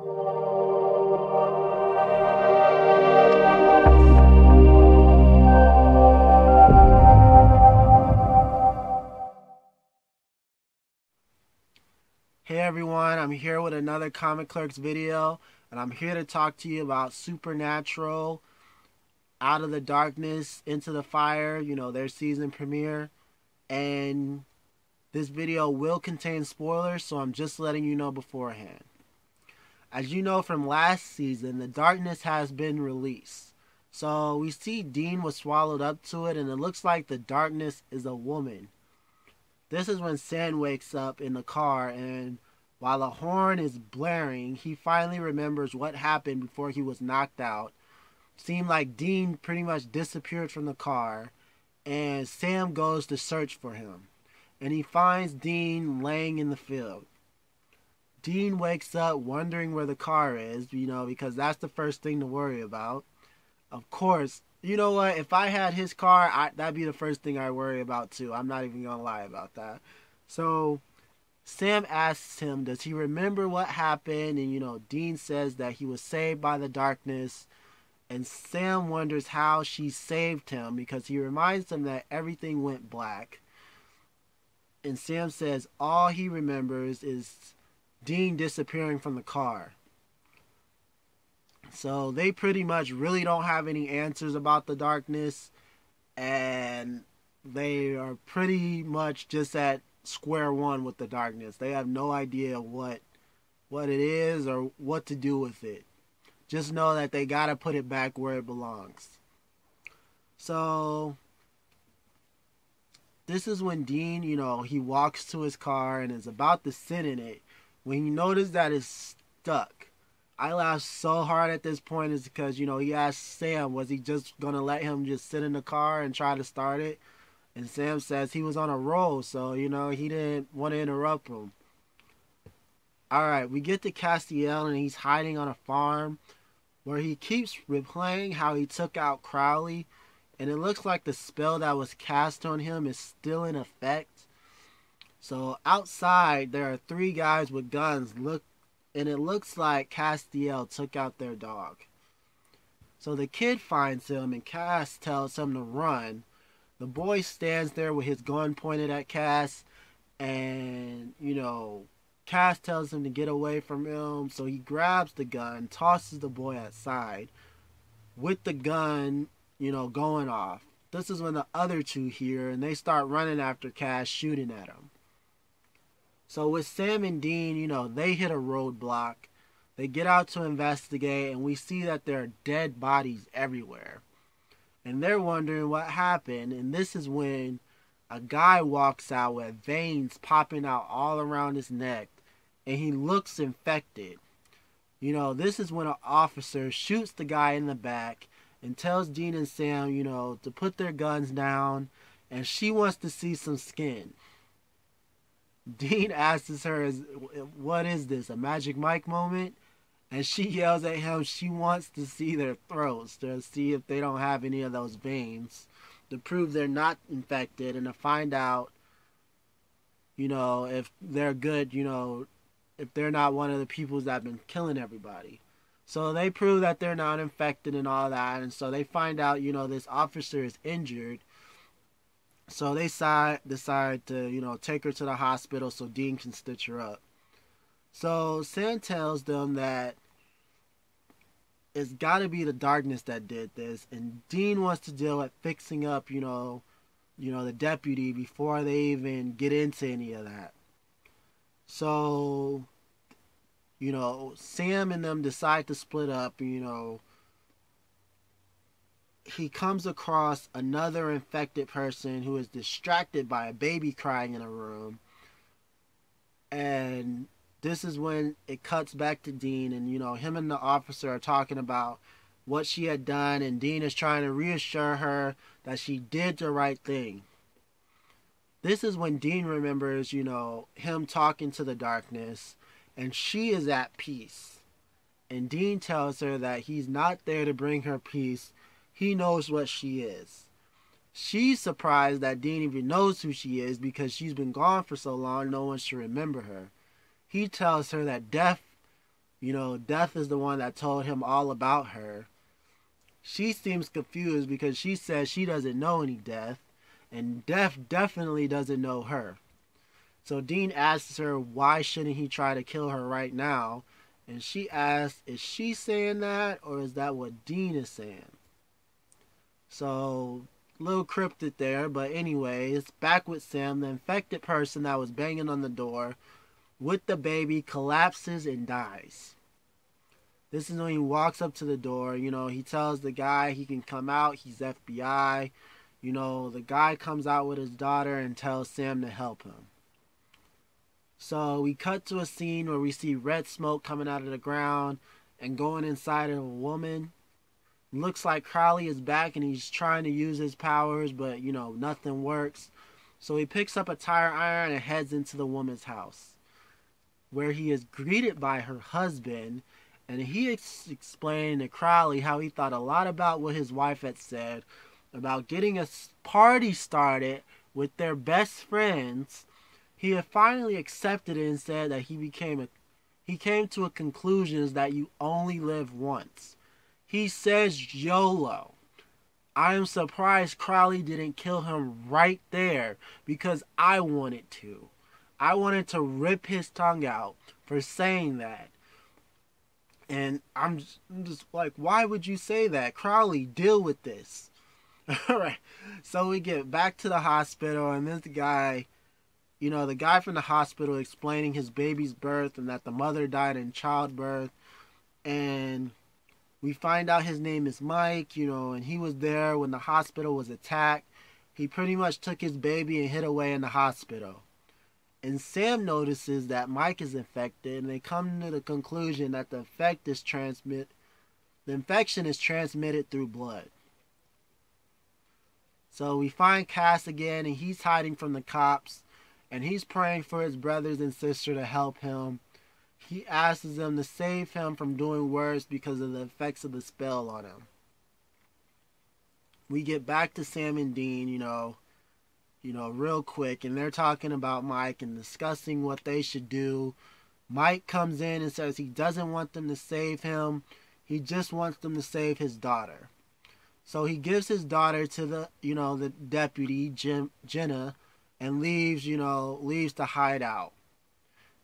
Hey everyone, I'm here with another Comic Clerks video, and I'm here to talk to you about Supernatural, Out of the Darkness, Into the Fire, their season premiere. And this video will contain spoilers, so I'm just letting you know beforehand. As you know from last season, the darkness has been released. So we see Dean was swallowed up to it, and it looks like the darkness is a woman. This is when Sam wakes up in the car, and while a horn is blaring, he finally remembers what happened before he was knocked out. Seemed like Dean pretty much disappeared from the car, and Sam goes to search for him. And he finds Dean laying in the field. Dean wakes up wondering where the car is, because that's the first thing to worry about. Of course, you know what? If I had his car, that'd be the first thing I worry about too. I'm not even gonna lie about that. So Sam asks him, does he remember what happened? And Dean says that he was saved by the darkness. And Sam wonders how she saved him, because he reminds him that everything went black. And Sam says all he remembers is Dean disappearing from the car. So they pretty much really don't have any answers about the darkness, and they are pretty much just at square one with the darkness. They have no idea what it is or what to do with it. Just know that they gotta put it back where it belongs. So this is when Dean, he walks to his car and is about to sit in it when he notices that it's stuck. I laughed so hard at this point is because, he asked Sam, was he just going to let him just sit in the car and try to start it? And Sam says he was on a roll, so, he didn't want to interrupt him. Alright, we get to Castiel, and he's hiding on a farm where he keeps replaying how he took out Crowley, and it looks like the spell that was cast on him is still in effect. So outside, there are 3 guys with guns, and it looks like Castiel took out their dog. So the kid finds him, and Cass tells him to run. The boy stands there with his gun pointed at Cass, and, Cass tells him to get away from him, so he grabs the gun, tosses the boy outside, with the gun, going off. This is when the other 2 hear, and they start running after Cass, shooting at him. So with Sam and Dean, they hit a roadblock. They get out to investigate, and we see that there are dead bodies everywhere. And they're wondering what happened, and this is when a guy walks out with veins popping out all around his neck, and he looks infected. This is when an officer shoots the guy in the back and tells Dean and Sam, to put their guns down, and she wants to see some skin. Dean asks her, what is this, a Magic Mike moment? And she yells at him she wants to see their throats to see if they don't have any of those veins, to prove they're not infected, and to find out, if they're good, if they're not one of the people that have been killing everybody. So they prove that they're not infected and all that, and so they find out, this officer is injured. So they decide to, take her to the hospital so Dean can stitch her up. So Sam tells them that it's got to be the darkness that did this, and Dean wants to deal with fixing up, the deputy before they even get into any of that. So, Sam and them decide to split up, he comes across another infected person who is distracted by a baby crying in a room. And this is when it cuts back to Dean, and him and the officer are talking about what she had done, and Dean is trying to reassure her that she did the right thing. This is when Dean remembers, him talking to the darkness, and she is at peace. And Dean tells her that he's not there to bring her peace. He knows what she is. She's surprised that Dean even knows who she is because she's been gone for so long, no one should remember her. He tells her that death Death is the one that told him all about her. She seems confused because she says she doesn't know any Death, and Death definitely doesn't know her. So Dean asks her why shouldn't he try to kill her right now, and she asks, is she saying that or is that what Dean is saying? So, a little cryptic there, but anyway, it's back with Sam. The infected person that was banging on the door with the baby collapses and dies. This is when he walks up to the door. He tells the guy he can come out. He's FBI. The guy comes out with his daughter and tells Sam to help him. So we cut to a scene where we see red smoke coming out of the ground and going inside of a woman. It looks like Crowley is back and he's trying to use his powers, but nothing works. So he picks up a tire iron and heads into the woman's house, where he is greeted by her husband, and he explained to Crowley how he thought a lot about what his wife had said about getting a party started with their best friends. He had finally accepted it and said that he came to a conclusion that you only live once. He says YOLO. I am surprised Crowley didn't kill him right there because I wanted to. I wanted to rip his tongue out for saying that. And I'm just like, why would you say that? Crowley, deal with this. Alright, so we get back to the hospital, and this guy, the guy from the hospital explaining his baby's birth and that the mother died in childbirth. And we find out his name is Mike, and he was there when the hospital was attacked. He pretty much took his baby and hid away in the hospital. And Sam notices that Mike is infected, and they come to the conclusion that the infection is transmitted through blood. So we find Cass again, and he's hiding from the cops, and he's praying for his brothers and sister to help him. He asks them to save him from doing worse because of the effects of the spell on him. We get back to Sam and Dean, real quick, and they're talking about Mike and discussing what they should do. Mike comes in and says he doesn't want them to save him. He just wants them to save his daughter. So he gives his daughter to the deputy, Jenna, and leaves to hide out.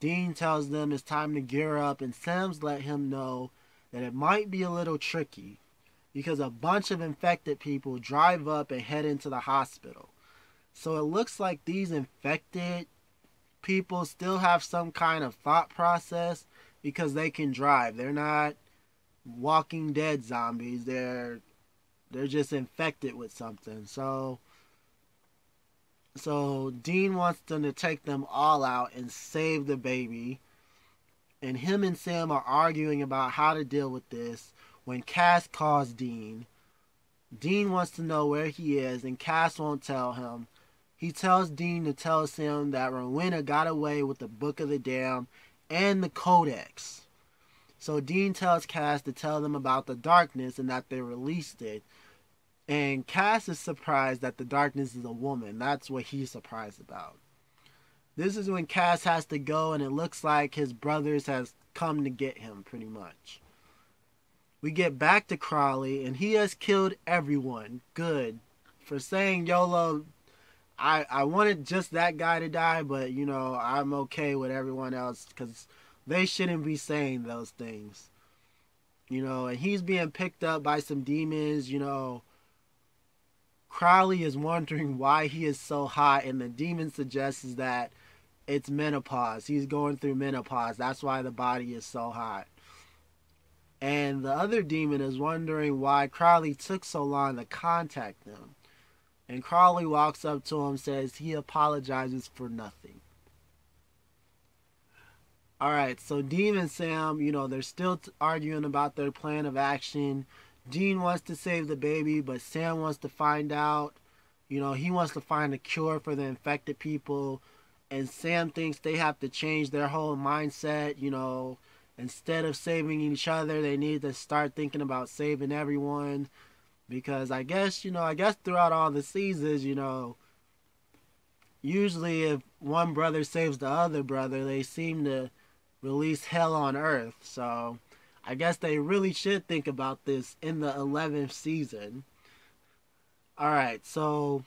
Dean tells them it's time to gear up, and Sam's let him know that it might be a little tricky because a bunch of infected people drive up and head into the hospital. So it looks like these infected people still have some kind of thought process because they can drive. They're not Walking Dead zombies. They're just infected with something. So Dean wants them to take them all out and save the baby. And him and Sam are arguing about how to deal with this when Cass calls Dean. Dean wants to know where he is, and Cass won't tell him. He tells Dean to tell Sam that Rowena got away with the Book of the Damned and the Codex. So Dean tells Cass to tell them about the darkness and that they released it. And Cass is surprised that the darkness is a woman. That's what he's surprised about. This is when Cass has to go, and it looks like his brothers has come to get him, pretty much. We get back to Crowley, and he has killed everyone. Good. For saying YOLO, I wanted just that guy to die, but, I'm okay with everyone else, because they shouldn't be saying those things. And he's being picked up by some demons, Crowley is wondering why he is so hot, and the demon suggests that it's menopause. He's going through menopause. That's why the body is so hot. And the other demon is wondering why Crowley took so long to contact them. And Crowley walks up to him and says he apologizes for nothing. Alright, so Dean and Sam, they're still arguing about their plan of action. Dean wants to save the baby, but Sam wants to find out. He wants to find a cure for the infected people. And Sam thinks they have to change their whole mindset. Instead of saving each other, they need to start thinking about saving everyone. Because I guess throughout all the seasons, usually if one brother saves the other brother, they seem to release hell on Earth. So I guess they really should think about this in the 11th season. Alright, so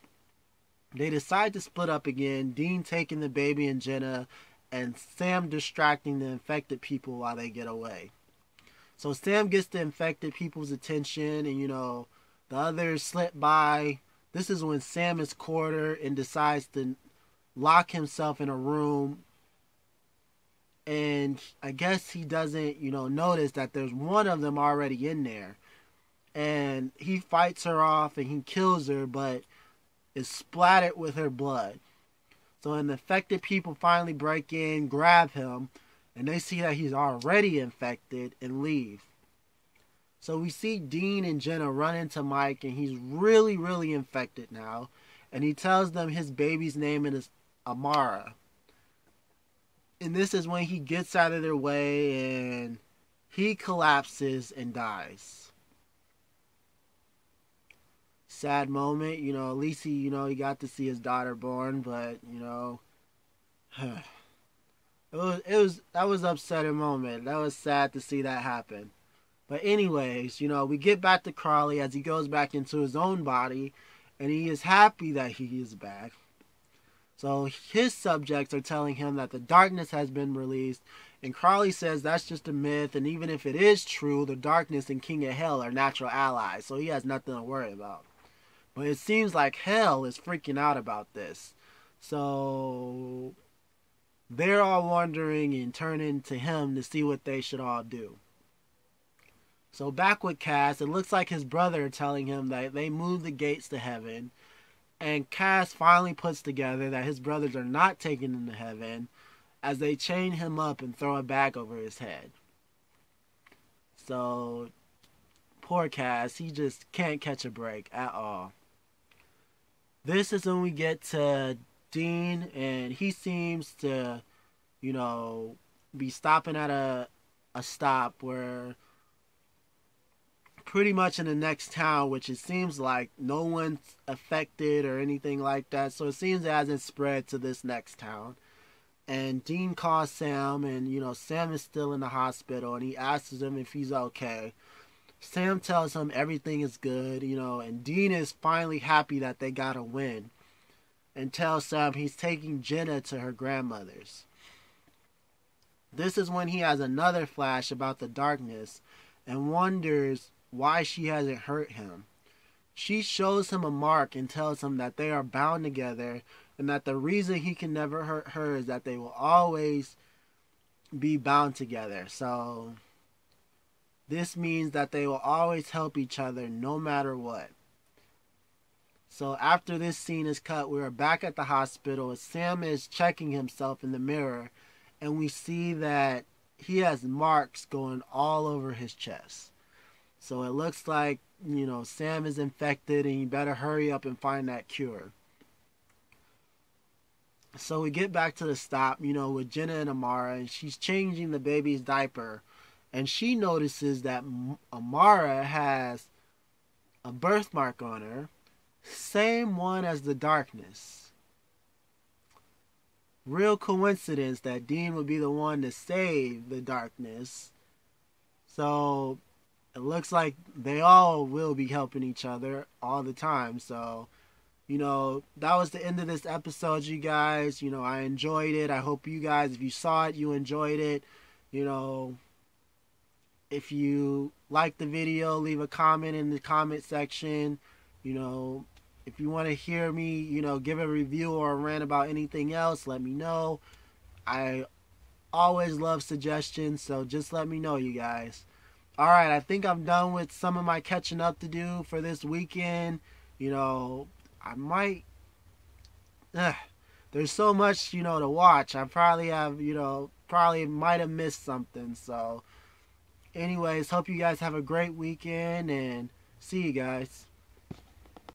they decide to split up again. Dean taking the baby and Jenna, and Sam distracting the infected people while they get away. So Sam gets the infected people's attention, and the others slip by. This is when Sam is cornered and decides to lock himself in a room. And I guess he doesn't, notice that there's one of them already in there. And he fights her off and he kills her, but is splattered with her blood. So the infected people finally break in, grab him, and they see that he's already infected and leave. So we see Dean and Jenna run into Mike, and he's really, really infected now. And he tells them his baby's name is Amara. And this is when he gets out of their way and he collapses and dies. Sad moment, at least he got to see his daughter born, but that was an upsetting moment. That was sad to see that happen. But anyways, we get back to Crowley as he goes back into his own body, and he is happy that he is back. So his subjects are telling him that the darkness has been released, and Crowley says that's just a myth, and even if it is true, the darkness and King of Hell are natural allies, so he has nothing to worry about. But it seems like Hell is freaking out about this. So they're all wondering and turning to him to see what they should all do. So back with Cass, it looks like his brother telling him that they moved the gates to heaven. And Cass finally puts together that his brothers are not taken into heaven, as they chain him up and throw a bag over his head. So poor Cass, he just can't catch a break at all. This is when we get to Dean, and he seems to, be stopping at a stop where pretty much in the next town, which it seems like no one's affected or anything like that. So it seems it hasn't spread to this next town. And Dean calls Sam, and Sam is still in the hospital, and he asks him if he's okay. Sam tells him everything is good, and Dean is finally happy that they got a win, and tells Sam he's taking Jenna to her grandmother's. This is when he has another flash about the darkness and wonders why she hasn't hurt him. She shows him a mark and tells him that they are bound together, and that the reason he can never hurt her is that they will always be bound together. So this means that they will always help each other no matter what. So after this scene is cut, we are back at the hospital as Sam is checking himself in the mirror, and we see that he has marks going all over his chest. So it looks like, Sam is infected, and you better hurry up and find that cure. So we get back to the stop, with Jenna and Amara, and she's changing the baby's diaper. And she notices that Amara has a birthmark on her, same one as the darkness. Real coincidence that Dean would be the one to save the darkness. So it looks like they all will be helping each other all the time. So, that was the end of this episode, you guys. I enjoyed it. I hope you guys, if you saw it, you enjoyed it. If you liked the video, leave a comment in the comment section. If you want to hear me, give a review or a rant about anything else, let me know. I always love suggestions, so just let me know, you guys. Alright, I think I'm done with some of my catching up to do for this weekend. I might... there's so much, to watch. I probably have, probably might have missed something. So, anyways, hope you guys have a great weekend, and see you guys.